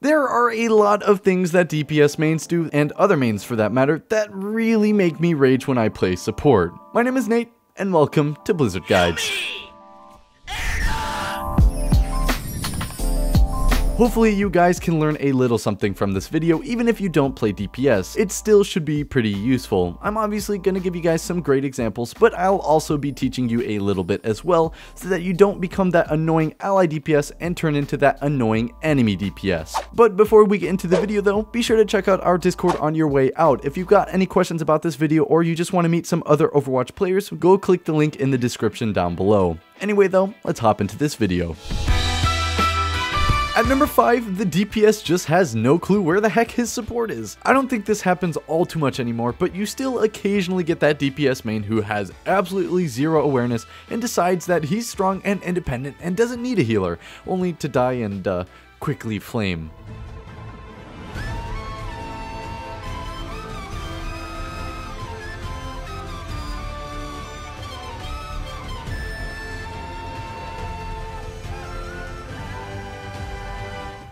There are a lot of things that DPS mains do, and other mains for that matter, that really make me rage when I play support. My name is Nate, and welcome to Blizzard Guides. Hopefully you guys can learn a little something from this video, even if you don't play DPS. It still should be pretty useful. I'm obviously going to give you guys some great examples, but I'll also be teaching you a little bit as well, so that you don't become that annoying ally DPS and turn into that annoying enemy DPS. But before we get into the video though, be sure to check out our Discord on your way out. If you've got any questions about this video, or you just want to meet some other Overwatch players, go click the link in the description down below. Anyway though, let's hop into this video. At number 5, the DPS just has no clue where the heck his support is. I don't think this happens all too much anymore, but you still occasionally get that DPS main who has absolutely zero awareness and decides that he's strong and independent and doesn't need a healer, only to die and quickly flame.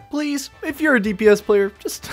Please, if you're a DPS player, just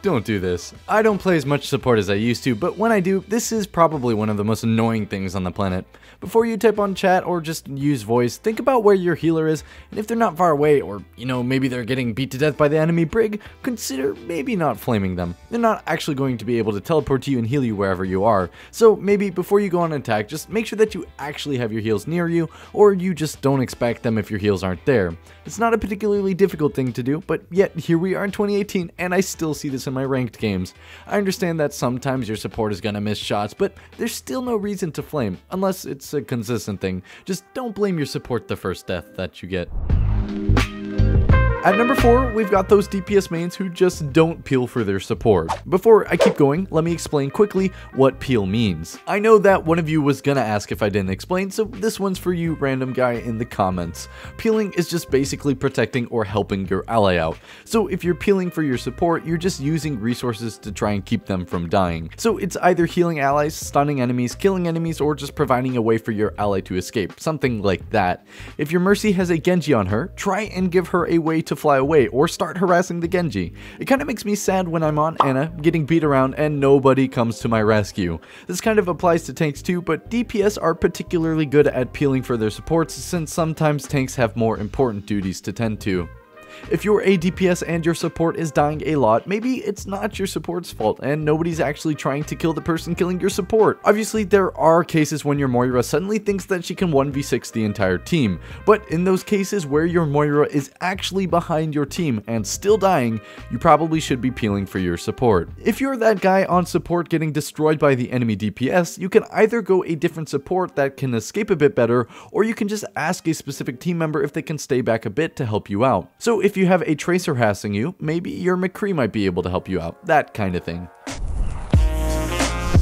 don't do this. I don't play as much support as I used to, but when I do, this is probably one of the most annoying things on the planet. Before you type on chat or just use voice, think about where your healer is, and if they're not far away, or, you know, maybe they're getting beat to death by the enemy brig, consider maybe not flaming them. They're not actually going to be able to teleport to you and heal you wherever you are, so maybe before you go on an attack, just make sure that you actually have your heals near you, or you just don't expect them if your heals aren't there. It's not a particularly difficult thing to do, but yet here we are in 2018, and I still see this in my ranked games. I understand that sometimes your support is gonna miss shots, but there's still no reason to flame, unless it's a consistent thing. Just don't blame your support the first death that you get. At number 4, we've got those DPS mains who just don't peel for their support. Before I keep going, let me explain quickly what peel means. I know that one of you was gonna ask if I didn't explain, so this one's for you random guy in the comments. Peeling is just basically protecting or helping your ally out. So if you're peeling for your support, you're just using resources to try and keep them from dying. So it's either healing allies, stunning enemies, killing enemies, or just providing a way for your ally to escape, something like that. If your Mercy has a Genji on her, try and give her a way to fly away or start harassing the Genji. It kind of makes me sad when I'm on Ana, getting beat around and nobody comes to my rescue. This kind of applies to tanks too, but DPS are particularly good at peeling for their supports since sometimes tanks have more important duties to tend to. If you're a DPS and your support is dying a lot, maybe it's not your support's fault and nobody's actually trying to kill the person killing your support. Obviously, there are cases when your Moira suddenly thinks that she can 1v6 the entire team, but in those cases where your Moira is actually behind your team and still dying, you probably should be peeling for your support. If you're that guy on support getting destroyed by the enemy DPS, you can either go a different support that can escape a bit better, or you can just ask a specific team member if they can stay back a bit to help you out. So if you have a tracer harassing you, maybe your McCree might be able to help you out, that kind of thing.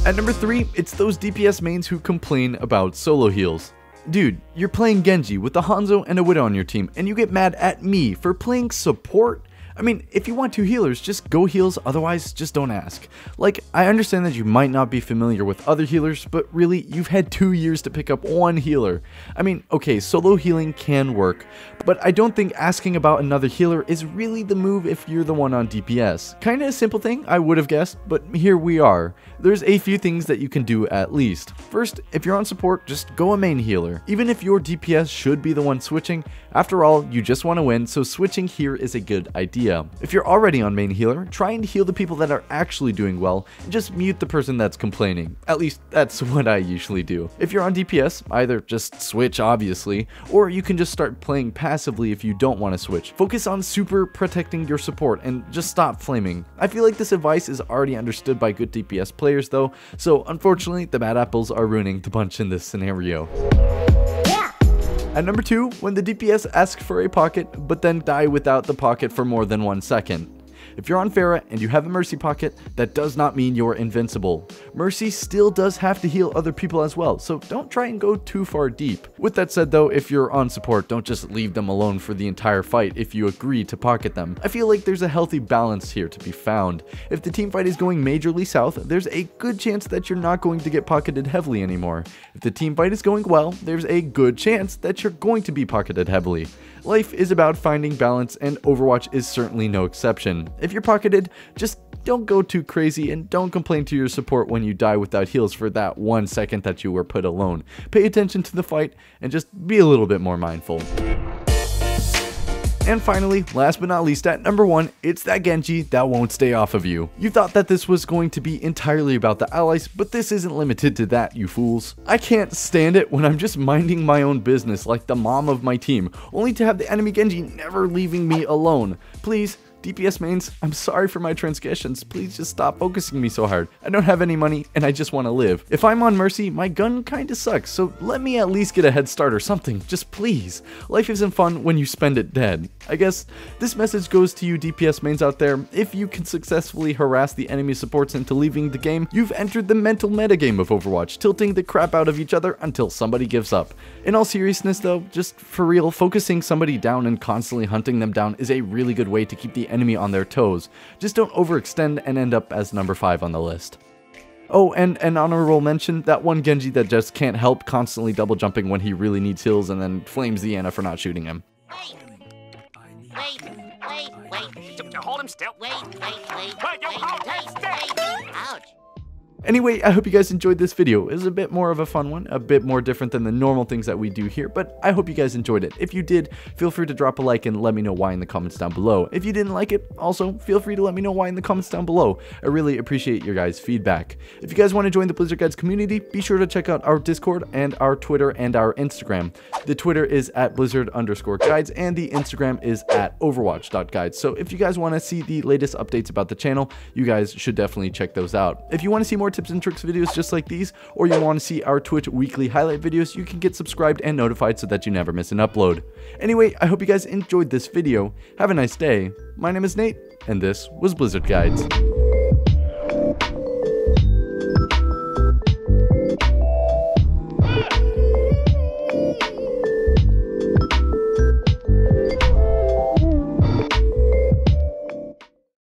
At number 3, it's those DPS mains who complain about solo heals. Dude, you're playing Genji with a Hanzo and a Widow on your team, and you get mad at me for playing support? I mean, if you want 2 healers, just go heals, otherwise just don't ask. Like, I understand that you might not be familiar with other healers, but really, you've had 2 years to pick up 1 healer. I mean, okay, solo healing can work, but I don't think asking about another healer is really the move if you're the one on DPS. Kinda a simple thing, I would have guessed, but here we are. There's a few things that you can do at least. First, if you're on support, just go a main healer. Even if your DPS should be the one switching, after all, you just want to win, so switching here is a good idea. If you're already on main healer, try and heal the people that are actually doing well, and just mute the person that's complaining. At least, that's what I usually do. If you're on DPS, either just switch obviously, or you can just start playing passively if you don't want to switch. Focus on super protecting your support, and just stop flaming. I feel like this advice is already understood by good DPS players though, so unfortunately, the bad apples are ruining the bunch in this scenario. At number 2, when the DPS asks for a pocket, but then die without the pocket for more than 1 second. If you're on Pharah and you have a Mercy pocket, that does not mean you're invincible. Mercy still does have to heal other people as well, so don't try and go too far deep. With that said though, if you're on support, don't just leave them alone for the entire fight if you agree to pocket them. I feel like there's a healthy balance here to be found. If the team fight is going majorly south, there's a good chance that you're not going to get pocketed heavily anymore. If the team fight is going well, there's a good chance that you're going to be pocketed heavily. Life is about finding balance, and Overwatch is certainly no exception. If you're pocketed, just don't go too crazy and don't complain to your support when you die without heals for that 1 second that you were put alone. Pay attention to the fight and just be a little bit more mindful. And finally, last but not least, at number 1, it's that Genji that won't stay off of you. You thought that this was going to be entirely about the allies, but this isn't limited to that, you fools. I can't stand it when I'm just minding my own business like the mom of my team, only to have the enemy Genji never leaving me alone. Please, DPS mains, I'm sorry for my transgressions. Please just stop focusing me so hard. I don't have any money and I just want to live. If I'm on Mercy, my gun kinda sucks, so let me at least get a head start or something. Just please. Life isn't fun when you spend it dead. I guess this message goes to you DPS mains out there. If you can successfully harass the enemy supports into leaving the game, you've entered the mental metagame of Overwatch, tilting the crap out of each other until somebody gives up. In all seriousness though, just for real, focusing somebody down and constantly hunting them down is a really good way to keep the enemy on their toes. Just don't overextend and end up as number 5 on the list. Oh, and an honorable mention, that one Genji that just can't help constantly double jumping when he really needs heals and then flames the Ana for not shooting him. Wait. Hold him still. Wait. Ouch. Anyway, I hope you guys enjoyed this video. It was a bit more of a fun one, a bit more different than the normal things that we do here, but I hope you guys enjoyed it. If you did, feel free to drop a like and let me know why in the comments down below. If you didn't like it, also feel free to let me know why in the comments down below. I really appreciate your guys' feedback. If you guys want to join the Blizzard Guides community, be sure to check out our Discord and our Twitter and our Instagram. The Twitter is at Blizzard_guides and the Instagram is at Overwatch.guides. So if you guys want to see the latest updates about the channel, you guys should definitely check those out. If you want to see more tips and tricks videos just like these, or you want to see our Twitch weekly highlight videos, you can get subscribed and notified so that you never miss an upload. Anyway, I hope you guys enjoyed this video. Have a nice day. My name is Nate, and this was Blizzard Guides.